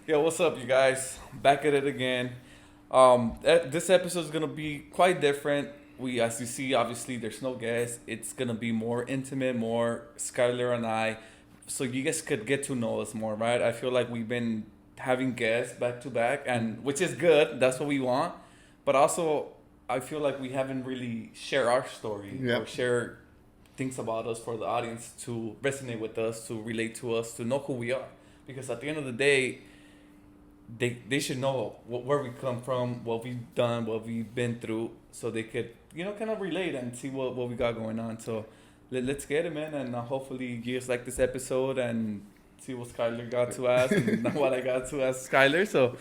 Yo, what's up, you guys? Back at it again. This episode is gonna be quite different. As you see, obviously, there's no guest. It's gonna be more intimate, more Skylar and I, so you guys could get to know us more, right? I feel like we've been having guests back to back, and which is good. That's what we want. But also, I feel like we haven't really shared our story or Yep. share things about us for the audience to resonate with us, to relate to us, to know who we are. Because at the end of the day, they should know where we come from, what we've done, what we've been through, so they could kind of relate and see what we got going on. So let's get it, man, and hopefully you guys like this episode and see what Skylar got to ask and not what I got to ask Skylar. So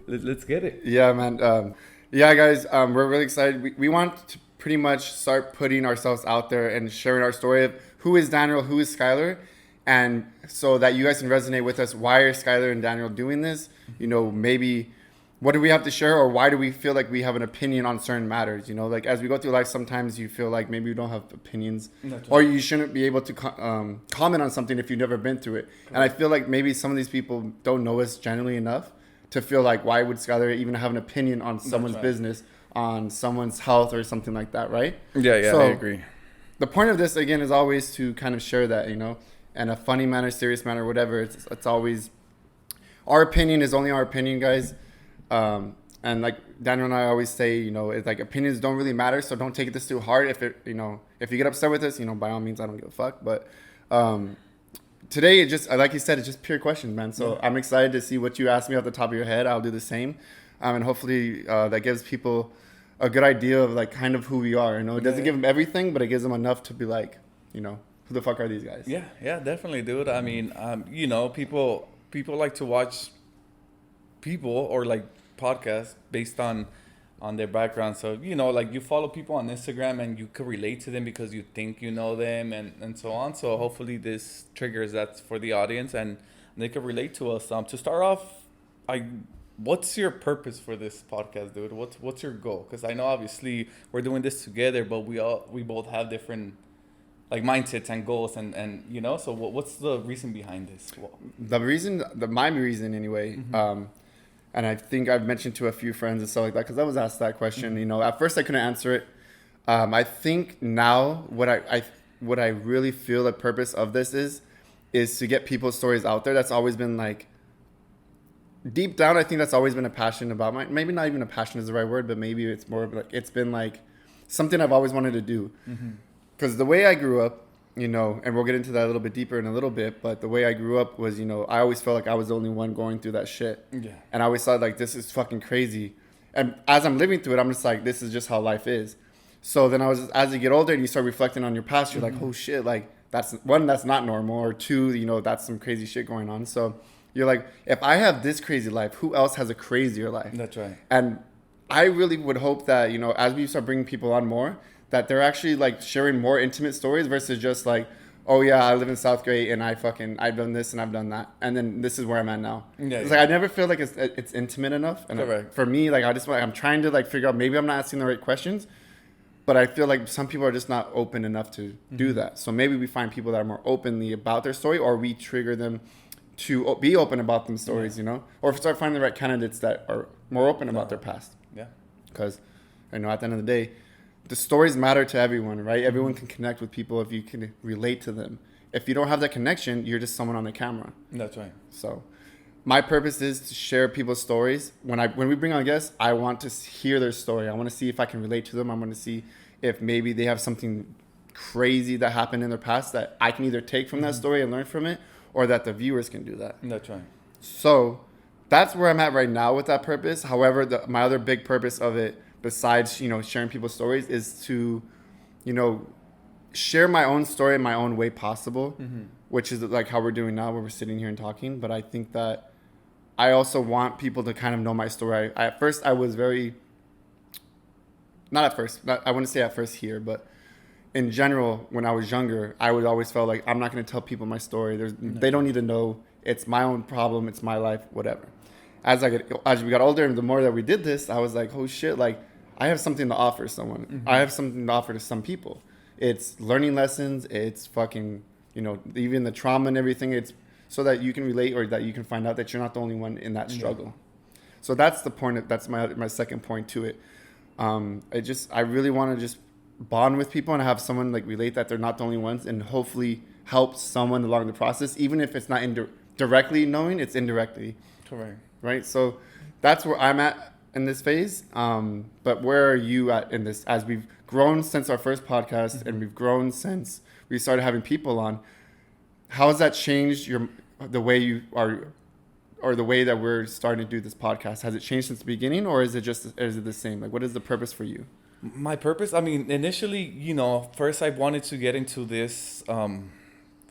let's get it. Yeah, man. Yeah, guys, we're really excited. We want to pretty much start putting ourselves out there and sharing our story of who is Daniel, who is Skylar, and so that you guys can resonate with us. Why are Skylar and Daniel doing this? Maybe what do we have to share, or why do we feel like we have an opinion on certain matters? Like as we go through life, sometimes you feel like maybe you don't have opinions, or you shouldn't be able to comment on something if you've never been through it. And I feel like maybe some of these people don't know us generally enough to feel like, why would Skylar even have an opinion on someone's business, on someone's health or something like that, right? Yeah, So I agree. the point of this, again, is always to kind of share that, in a funny manner, serious manner, whatever. It's always, our opinion is only our opinion, guys. And like Daniel and I always say, it's like opinions don't really matter, so don't take this too hard. If you get upset with us, by all means, I don't give a fuck. But today, it just, like you said, it's just pure questions, man. So I'm excited to see what you ask me off the top of your head. I'll do the same. And hopefully that gives people a good idea of like kind of who we are. It doesn't give them everything, but it gives them enough to be like, who the fuck are these guys? Yeah, definitely, dude. I mean, people like to watch people or like podcasts based on their background. So like you follow people on Instagram and you could relate to them because you think you know them and so on. So hopefully this triggers that for the audience and they could relate to us. To start off, what's your purpose for this podcast, dude? What's your goal? Because I know obviously we're doing this together, but we both have different like mindsets and goals and so what's the reason behind this? My reason anyway, and I think I've mentioned to a few friends and stuff like that, because I was asked that question. At first I couldn't answer it. I think now what I really feel the purpose of this is to get people's stories out there. That's always been like, deep down, I think that's always been a passion about mine. Maybe not even a passion is the right word, but maybe it's more like, it's been like something I've always wanted to do. Because the way I grew up, and we'll get into that a little bit deeper in a little bit, but the way I grew up was, I always felt like I was the only one going through that shit. Yeah. And I always thought like, this is fucking crazy. And as I'm living through it, I'm just like, this is just how life is. So then as you get older and you start reflecting on your past, you're like, oh shit, like that's not normal, or two, that's some crazy shit going on. So you're like, if I have this crazy life, who else has a crazier life? That's right. And I really would hope that, as we start bringing people on more, that they're actually like sharing more intimate stories versus just like, oh yeah, I live in South Gate and I've done this and I've done that, and then this is where I'm at now. Like I never feel like it's intimate enough. And for me, like I'm trying to like figure out, maybe I'm not asking the right questions, but I feel like some people are just not open enough to do that. So maybe we find people that are more openly about their story, or we trigger them to be open about them stories, or start finding the right candidates that are more open about their past. Yeah. Because at the end of the day, the stories matter to everyone, right? Everyone can connect with people if you can relate to them. If you don't have that connection, you're just someone on the camera. That's right. So my purpose is to share people's stories. When we bring on guests, I want to hear their story. I want to see if I can relate to them. I want to see if maybe they have something crazy that happened in their past that I can either take from that story and learn from it, or that the viewers can do that. That's right. So that's where I'm at right now with that purpose. However, my other big purpose of it, besides, sharing people's stories, is to, share my own story in my own way possible, which is like how we're doing now, where we're sitting here and talking. But I think that I also want people to kind of know my story. At first, I was very, I wouldn't say at first here, but in general, when I was younger, I would always felt like, I'm not going to tell people my story. They don't need to know. It's my own problem. It's my life, whatever. As we got older and the more that we did this, I was like, oh shit, like I have something to offer someone. I have something to offer to some people. It's learning lessons. It's fucking, even the trauma and everything. It's so that you can relate or that you can find out that you're not the only one in that struggle. So that's the point. That's my second point to it. I really want to just bond with people and have someone like relate that they're not the only ones, and hopefully help someone along the process, even if it's not directly knowing, it's indirectly. Correct. Right. So that's where I'm at in this phase. But where are you at in this? As we've grown since our first podcast, and we've grown since we started having people on, how has that changed the way you are, or the way that we're starting to do this podcast? Has it changed since the beginning, or is it the same? Like, what is the purpose for you? My purpose, I mean, initially, first I wanted to get into this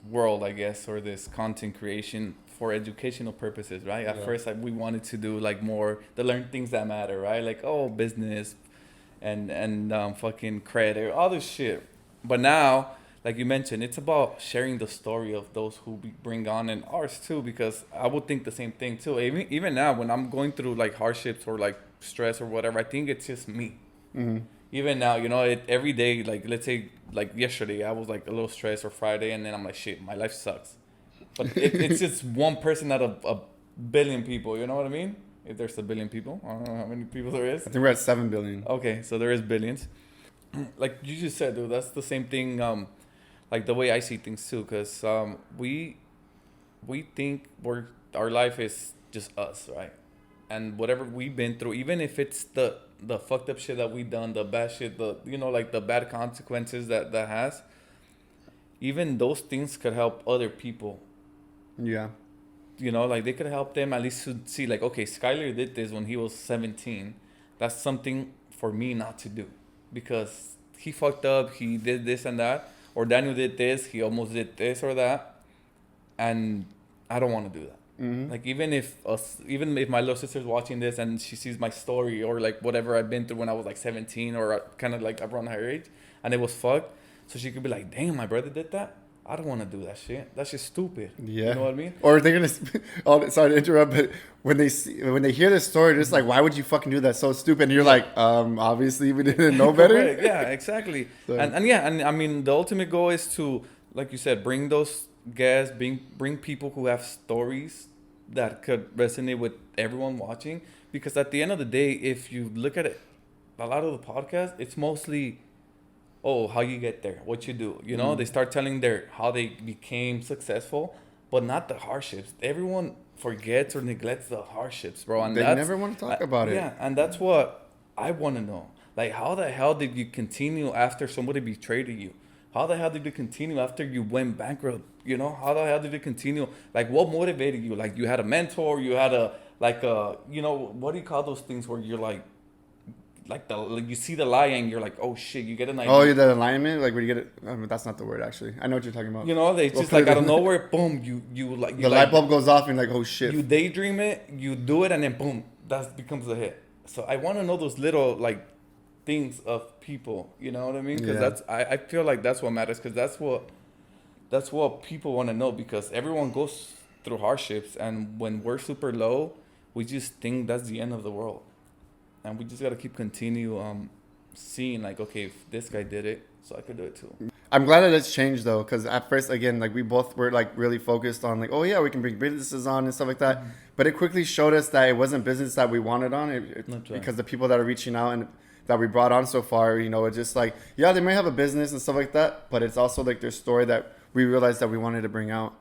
world, I guess, or this content creation for educational purposes, right? At first, we wanted to do like more to learn things that matter, right? Like, business and fucking credit, all this shit. But now, like you mentioned, it's about sharing the story of those who we bring on, and ours too, because I would think the same thing too. Even now, when I'm going through like hardships or like stress or whatever, I think it's just me. Mm-hmm. Even now, every day, like let's say like yesterday, I was like a little stressed, or Friday, and then I'm like, shit, my life sucks. But it's just one person out of a billion people, you know what I mean? If there's a billion people, I don't know how many people there is. I think we're at 7 billion. Okay, so there is billions. Like you just said, dude, that's the same thing. Like the way I see things too, because we think our life is just us, right? And whatever we've been through, even if it's the fucked up shit that we done, the bad shit, like the bad consequences that has, even those things could help other people. Yeah. Like they could help them at least to see like, okay, Skyler did this when he was 17. That's something for me not to do, because he fucked up, he did this and that. Or Daniel did this, he almost did this or that. And I don't want to do that. Mm-hmm. Like even if my little sister's watching this and she sees my story, or like whatever I've been through when I was like 17, or kind of like around her age, and it was fucked, so she could be like, damn, my brother did that. I don't want to do that shit. That's just stupid. Yeah. You know what I mean? Or they're gonna. Sorry to interrupt, but when they hear this story, they're just like, why would you fucking do that? So stupid. And you're like, obviously we didn't know better. Yeah, exactly. So. And I mean, the ultimate goal is to, like you said, bring those guests, bring people who have stories that could resonate with everyone watching. Because at the end of the day, if you look at it, a lot of the podcasts, it's mostly, how you get there, what you do. They start telling how they became successful, but not the hardships. Everyone forgets or neglects the hardships, bro. And they never want to talk about it. Yeah, and that's what I want to know. Like, how the hell did you continue after somebody betrayed you? How the hell did you continue after you went bankrupt? How the hell did you continue? Like, what motivated you? Like, you had a mentor, you had what do you call those things where you're like you see the lie and you're like, oh shit, you get an idea. Oh, the alignment, like where you get it. I mean, that's not the word actually. I know what you're talking about. They just like out of nowhere, boom, you like the light bulb goes off and like, oh shit. You daydream it, you do it, and then boom, that becomes a hit. So I want to know those little like things of people. You know what I mean? Because I feel like that's what matters. Because that's what people want to know. Because everyone goes through hardships, and when we're super low, we just think that's the end of the world. And we just got to continue seeing like, okay, if this guy did it, so I could do it too. I'm glad that it's changed though, because at first, again, like we both were like really focused on like, oh yeah, we can bring businesses on and stuff like that. Mm-hmm. But it quickly showed us that it wasn't business that we wanted on. Because the people that are reaching out and that we brought on so far, it's just like, yeah, they may have a business and stuff like that, but it's also like their story that we realized that we wanted to bring out.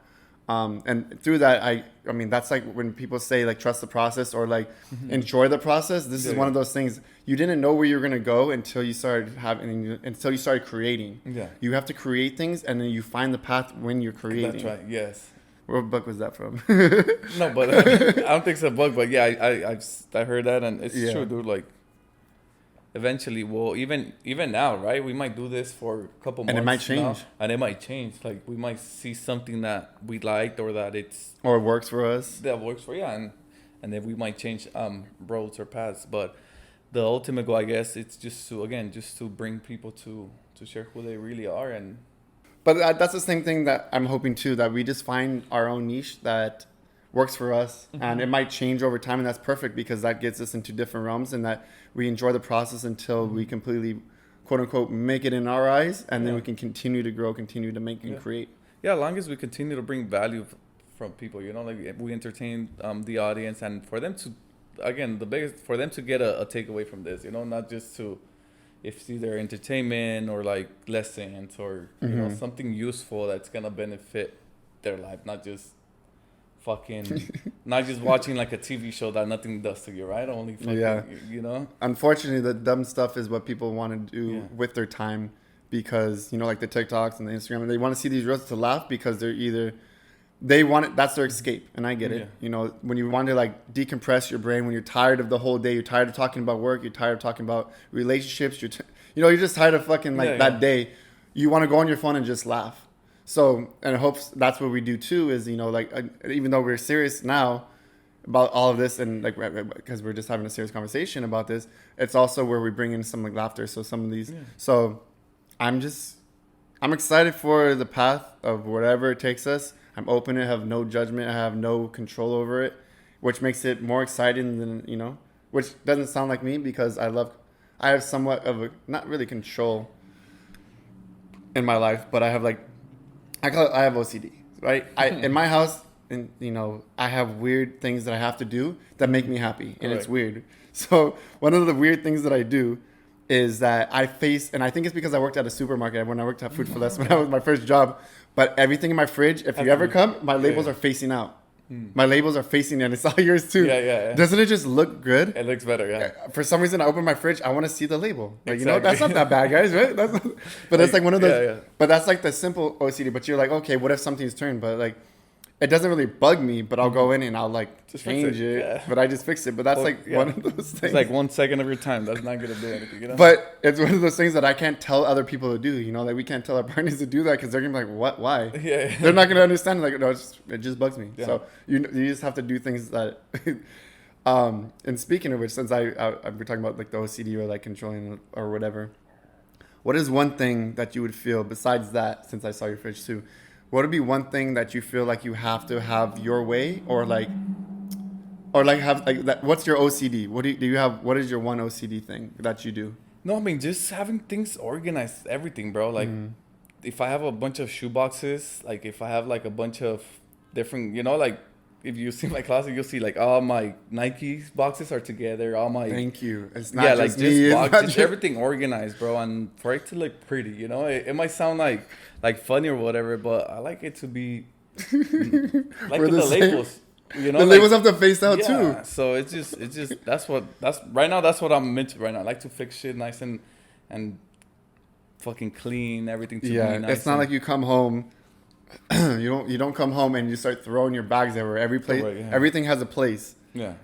And through that, I mean, that's like when people say like trust the process or like enjoy the process. This is one of those things you didn't know where you were gonna go until you started creating. Yeah, you have to create things, and then you find the path when you're creating. That's right. Yes. What book was that from? No, but I don't think it's a book. But yeah, I heard that, and it's true, dude. Like, eventually, well, even now, right? We might do this for a couple months, and it might change. Now, and it might change. Like, we might see something that we liked, or that or it works for us. That works for and then we might change roads or paths. But the ultimate goal, I guess, it's just to bring people to share who they really are. But that's the same thing that I'm hoping too, that we just find our own niche that works for us, and it might change over time, and that's perfect, because that gets us into different realms, and that we enjoy the process until we completely, quote unquote, make it in our eyes, and then we can continue to grow, continue to make and create. Yeah, as long as we continue to bring value from people. You know, like we entertain the audience, and for them to, again, the biggest for them to get a takeaway from this. You know, not just to, if it's either entertainment or like lessons or you know something useful that's gonna benefit their life, not just fucking, not just watching like a TV show that nothing does to you, right? Only fucking, you know. Unfortunately, the dumb stuff is what people want to do with their time, because you know, like the TikToks and the Instagram, and they want to see these reels to laugh because they're either they want it, that's their escape, and I get it. You know, when you want to like decompress your brain, when you're tired of the whole day, you're tired of talking about work, you're tired of talking about relationships, you know, you're just tired of fucking like that day. You want to go on your phone and just laugh. So, and I hope that's what we do too, is, you know, like, even though we're serious now about all of this, and like, because we're just having a serious conversation about this, it's also where we bring in some like laughter. So some of these, so I'm excited for the path of whatever it takes us. I'm open. I have no judgment. I have no control over it, which makes it more exciting than, you know, which doesn't sound like me, because I have somewhat of a, not really control in my life, but I have like, I have OCD, right? In my house, and you know, I have weird things that I have to do that make me happy, and it's weird. So one of the weird things that I do is that I face, and I think it's because I worked at a supermarket when I worked at Food for Less when I was my first job. But everything in my fridge, if you ever come, my labels are facing out. My labels are facing in. It's all yours too. Doesn't it just look good? It looks better, For some reason, I open my fridge. I want to see the label. Like, you know, that's not that bad, guys, right? But it's like one of those. But that's like the simple OCD. But you're like, okay, what if something's turned? But like, it doesn't really bug me. But I'll go in and I'll like just change it. But I just fix it. But that's one of those things. It's like 1 second of your time. That's not gonna do anything, you know. But it's one of those things that I can't tell other people to do. You know, like we can't tell our partners to do that, because they're gonna be like, what? Why? They're not gonna understand. Like, no, it just bugs me. So you just have to do things that. And speaking of which, since we're talking about like the OCD or like controlling or whatever, what is one thing that you would feel besides that? Since I saw your fridge too, what would be one thing that you feel like you have to have your way, or like have like that? What's your OCD? What do you have? What is your one OCD thing that you do? No, I mean, just having things organized, everything, bro. Like, if I have a bunch of shoe boxes, like if I have like a bunch of different, you know, like if you see my closet, you'll see like all my Nike boxes are together. All my thank you. It's not just like me. just boxes, everything organized, bro. And for it to look pretty, you know, it might sound like funny or whatever, but I like it to be like the labels. You know, the labels have to face out too. So it's just that's what I'm into right now. I like to fix shit nice and fucking clean everything to be nice. It's not like you come home. you don't come home and you start throwing your bags everywhere. Everything has a place. Yeah.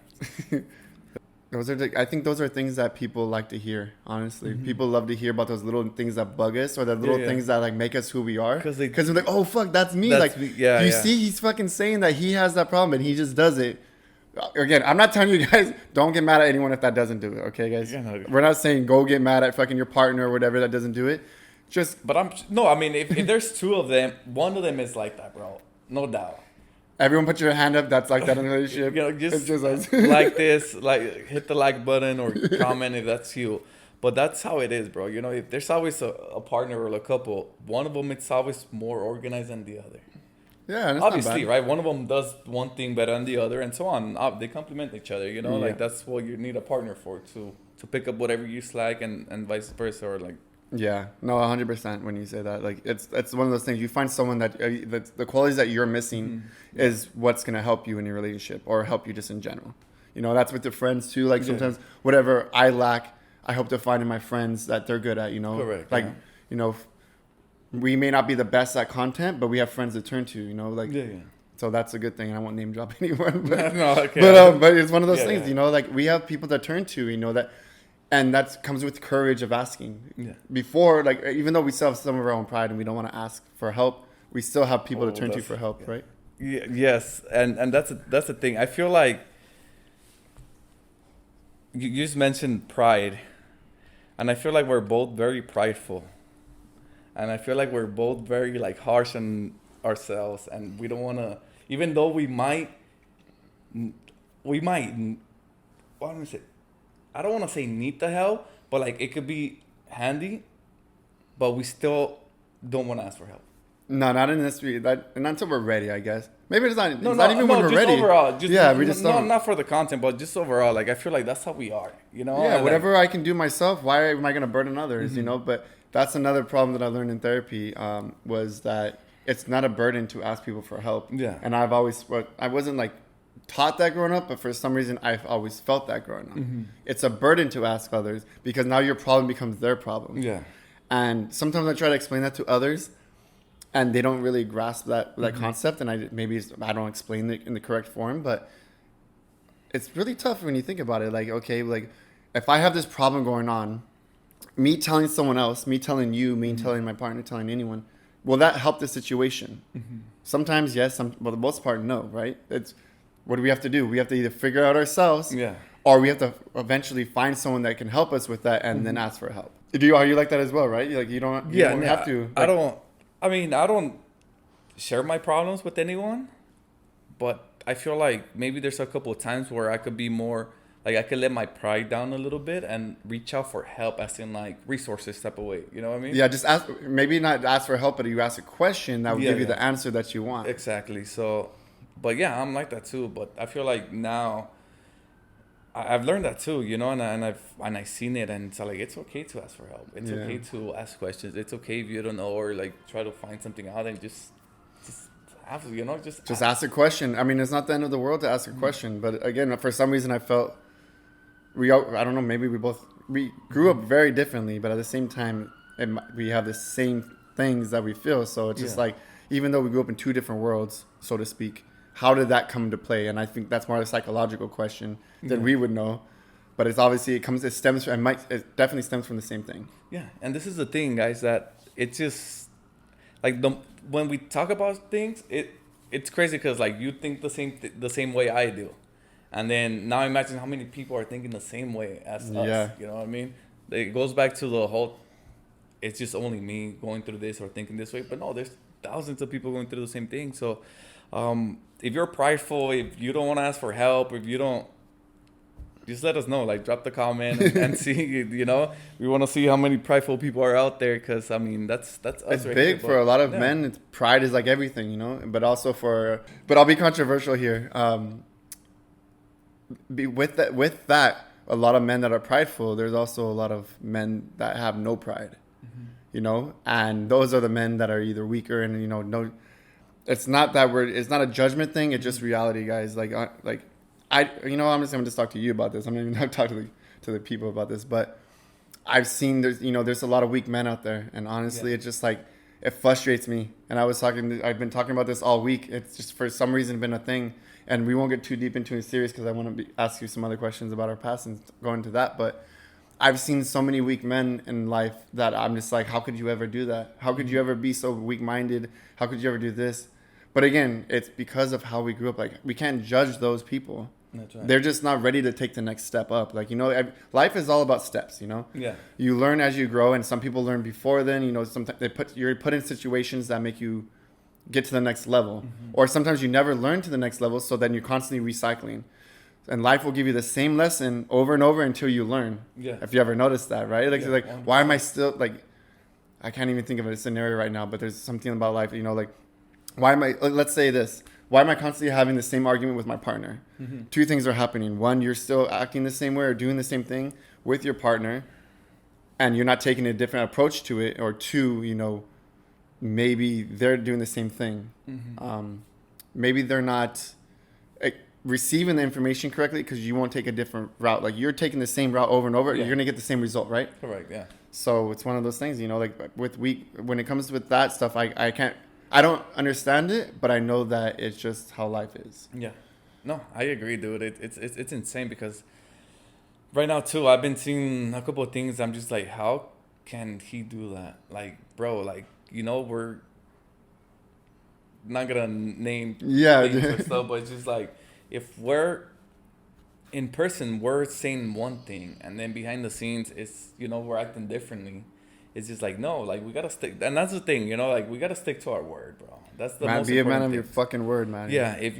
I think those are things that people like to hear. Honestly, people love to hear about those little things that bug us, or the little things that like make us who we are. Because we're like, oh fuck, that's me. You see, he's fucking saying that he has that problem, and he just does it. Again, I'm not telling you guys, don't get mad at anyone if that doesn't do it. Okay, guys, we're not saying go get mad at fucking your partner or whatever that doesn't do it. I mean, if there's two of them, one of them is like that, bro. No doubt. Everyone put your hand up. That's like that in a relationship. You know, just like this, like hit the like button or comment if that's you. But that's how it is, bro. You know, if there's always a partner or a couple, one of them it's always more organized than the other. Yeah, that's obviously, right? One of them does one thing better than the other, and so on. They complement each other. You know, like that's what you need a partner for, to pick up whatever you slack, and vice versa, or like. Yeah, no, 100% when you say that. Like, it's one of those things. You find someone that the qualities that you're missing is what's going to help you in your relationship, or help you just in general. You know, that's with your friends too. Like, sometimes whatever I lack, I hope to find in my friends that they're good at, you know. Correct. Like, you know, we may not be the best at content, but we have friends to turn to, you know. Like, so that's a good thing. And I won't name drop anyone. But, but it's one of those things, you know, like we have people to turn to, you know, that. And that comes with courage of asking. Yeah. Before, like, even though we still have some of our own pride and we don't want to ask for help, we still have people to turn to for help, right? Yeah, yes, and that's the thing. I feel like you just mentioned pride, and I feel like we're both very prideful, and I feel like we're both very like harsh on ourselves, and we don't want to, even though we might. What am I saying? I don't want to say need the help, but like it could be handy, but we still don't want to ask for help. No, not in this week. Not until we're ready, I guess. Maybe it's not. No, it's no, not even no, when we're just ready. overall. Just, yeah, we just don't. not for the content, but just overall. Like I feel like that's how we are, you know. Yeah, And, whatever I can do myself, why am I going to burden others? You Mm-hmm. know, but that's another problem that I learned in therapy was that it's not a burden to ask people for help. Yeah. And I wasn't like taught that growing up, but for some reason I've always felt that growing up. Mm-hmm. It's a burden to ask others because now your problem becomes their problem. Yeah. And sometimes I try to explain that to others, and they don't really grasp that Mm-hmm. concept. And I don't explain it in the correct form, but it's really tough when you think about it. Like, okay, like if I have this problem going on, me telling someone else, me telling you, me Mm-hmm. telling my partner, telling anyone, will that help the situation? Mm-hmm. Sometimes yes, but the most part no, right? It's what do we have to do? We have to either figure out ourselves, Yeah. or we have to eventually find someone that can help us with that, and then ask for help. Are you like that as well, right? Like you don't have to. I don't. I mean, I don't share my problems with anyone, but I feel like maybe there's a couple of times where I could be more like I could let my pride down a little bit and reach out for help, as in like resources type of way. You know what I mean? Yeah, just ask. Maybe not ask for help, but you ask a question that will Yeah, give you yeah. the answer that you want. Exactly. So, but yeah, I'm like that too. But I feel like now I've learned that too, you know, and I've seen it, and it's like it's okay to ask for help. It's Yeah. okay to ask questions. It's okay if you don't know, or like try to find something out and just have, you know, Just ask a question. I mean, it's not the end of the world to ask a question, but again, for some reason, I felt I don't know, maybe we grew up very differently, but at the same time, we have the same things that we feel. So it's just Yeah. like, even though we grew up in two different worlds, so to speak, how did that come to play? And I think that's more a psychological question than Yeah. we would know. But it's obviously it definitely stems from the same thing. Yeah, and this is the thing, guys, that it's just like when we talk about things, it's crazy because like you think the same way I do, and then now imagine how many people are thinking the same way as us. Yeah. You know what I mean? It goes back to the whole. It's just only me going through this or thinking this way, but no, there's thousands of people going through the same thing. So, if you're prideful, if you don't want to ask for help, if you don't. Just let us know, like drop the comment and see, you know, we want to see how many prideful people are out there. Cause I mean, that's us. It's right big here, for a lot of yeah. men. Pride is like everything, you know. But also but I'll be controversial here. With that, a lot of men that are prideful. There's also a lot of men that have no pride, you know. And those are the men that are either weaker and no. It's not that it's not a judgment thing. It's just reality, guys. I'm just gonna talk to you about this. I'm not even gonna talk to the people about this, but I've seen there's a lot of weak men out there, and honestly, It's just like it frustrates me. And I've been talking about this all week. It's just for some reason been a thing, and we won't get too deep into it serious because I want to ask you some other questions about our past and go into that. But I've seen so many weak men in life that I'm just like, how could you ever do that? How could you ever be so weak-minded? How could you ever do this? But again, it's because of how we grew up. Like, we can't judge those people. That's right. They're just not ready to take the next step up. Like, life is all about steps, Yeah. You learn as you grow, and some people learn before then. Sometimes you're put in situations that make you get to the next level. Or sometimes you never learn to the next level, so then you're constantly recycling. And life will give you the same lesson over and over until you learn. Yeah. If you ever noticed that, right? Like, Yeah, like why am I still, like, I can't even think of a scenario right now, but there's something about life, like, let's say this. Why am I constantly having the same argument with my partner? Two things are happening. One, you're still acting the same way or doing the same thing with your partner, and you're not taking a different approach to it. Or two, maybe they're doing the same thing. Maybe they're not receiving the information correctly because you won't take a different route. Like, you're taking the same route over and over, you're going to get the same result, right? Correct, yeah. So it's one of those things, like when it comes with that stuff, I don't understand it, but I know that it's just how life is. Yeah. No, I agree, dude. It's insane because right now too, I've been seeing a couple of things. I'm just like, how can he do that? Like, bro, like, we're not gonna name things or stuff, but it's just like, if we're in person, we're saying one thing, and then behind the scenes, it's we're acting differently. It's just like, no, like, we gotta stick, and that's the thing, like, we gotta stick to our word, bro. That's the most important thing. Be a man of your fucking word, man. Yeah, if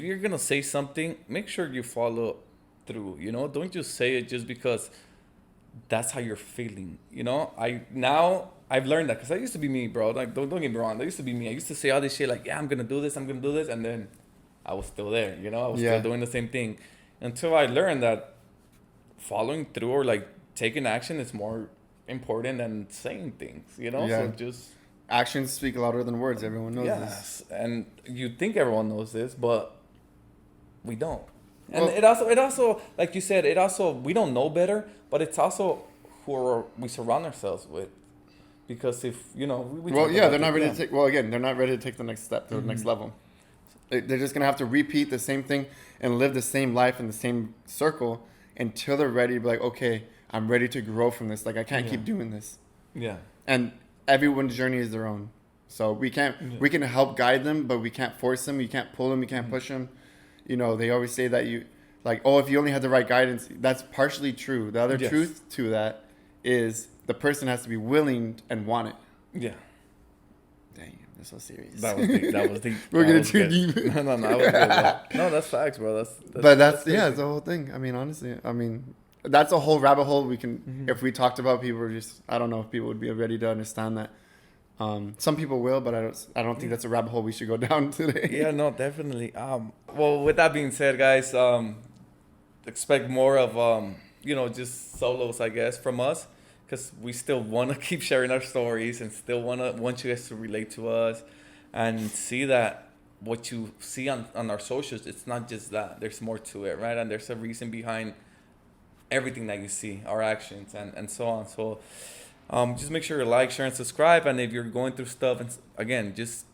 you're gonna say something, make sure you follow through. Don't just say it just because that's how you're feeling. I I've learned that because that used to be me, bro. Like, don't get me wrong. That used to be me. I used to say all this shit like, yeah, I'm gonna do this, and then I was still there. You know, I was still doing the same thing until I learned that following through or like taking action is more important than saying things. You know, so just actions speak louder than words. Everyone knows this. Yes, and you think everyone knows this, but we don't. And it also, like you said, we don't know better, but it's also who we surround ourselves with. Because if, you know, they're not ready to take, they're not ready to take the next step to the next level. They're just going to have to repeat the same thing and live the same life in the same circle until they're ready to be like, okay, I'm ready to grow from this. Like, I can't keep doing this. Yeah. And everyone's journey is their own. So we can help guide them, but we can't force them. You can't pull them. You can't push them. You know, they always say that if you only had the right guidance, that's partially true. The other truth to that is the person has to be willing and want it. Yeah. Dang, that's so serious. That was deep. We're getting too deep. No, that was good. No, that's facts, bro. That's the whole thing. I mean, honestly, that's a whole rabbit hole. We can, if we talked about people, I don't know if people would be ready to understand that. Some people will, but I don't think that's a rabbit hole we should go down today. Yeah, no, definitely. Well, with that being said, guys, expect more of just solos, I guess, from us. Because we still want to keep sharing our stories and still want you guys to relate to us and see that what you see on our socials, it's not just that. There's more to it, right? And there's a reason behind everything that you see, our actions and so on. So just make sure you like, share, and subscribe. And if you're going through stuff, and again, just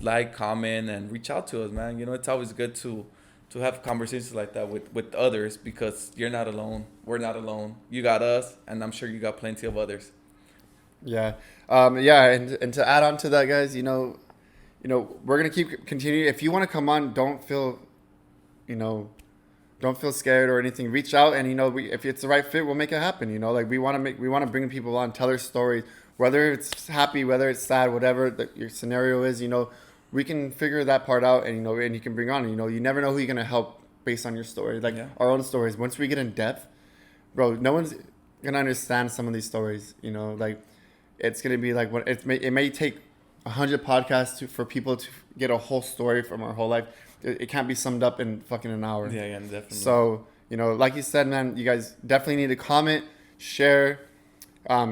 like, comment, and reach out to us, man. You know, it's always good to have conversations like that with others because you're not alone. We're not alone. You got us, and I'm sure you got plenty of others. Yeah. And to add on to that, guys, we're going to continue. If you want to come on, don't feel scared or anything. Reach out and, if it's the right fit, we'll make it happen. Like we want to bring people on, tell their stories, whether it's happy, whether it's sad, whatever your scenario is, we can figure that part out and, and you can bring on, you never know who you're going to help based on your story. Like our own stories. Once we get in depth, bro, no one's going to understand some of these stories, like it's going to be like it may take 100 podcasts for people to get a whole story from our whole life. It can't be summed up in fucking an hour. Yeah, definitely. So, like you said, man, you guys definitely need to comment, share,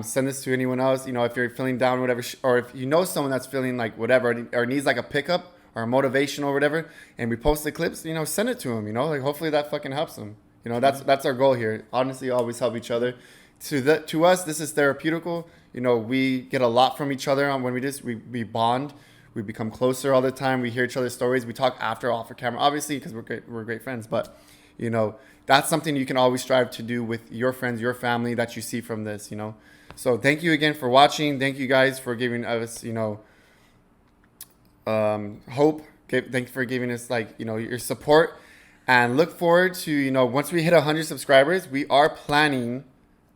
send this to anyone else. If you're feeling down, whatever, or if you know someone that's feeling like whatever, or needs like a pickup or a motivation or whatever, and we post the clips, send it to them. Like hopefully that fucking helps them. That's our goal here. Honestly, always help each other. To us, this is therapeutical. We get a lot from each other on when we bond. We become closer all the time. We hear each other's stories. We talk off camera, obviously, because we're great friends. But that's something you can always strive to do with your friends, your family that you see from this. So thank you again for watching. Thank you guys for giving us hope. Thank you for giving us your support, and look forward to once we hit 100 subscribers, we are planning.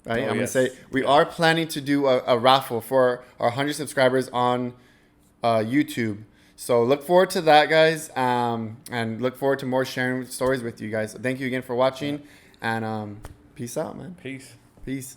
Right, I'm gonna say we are planning to do a raffle for our 100 subscribers on YouTube. So look forward to that, guys, and look forward to more sharing stories with you guys. Thank you again for watching, and peace out, man. Peace. Peace.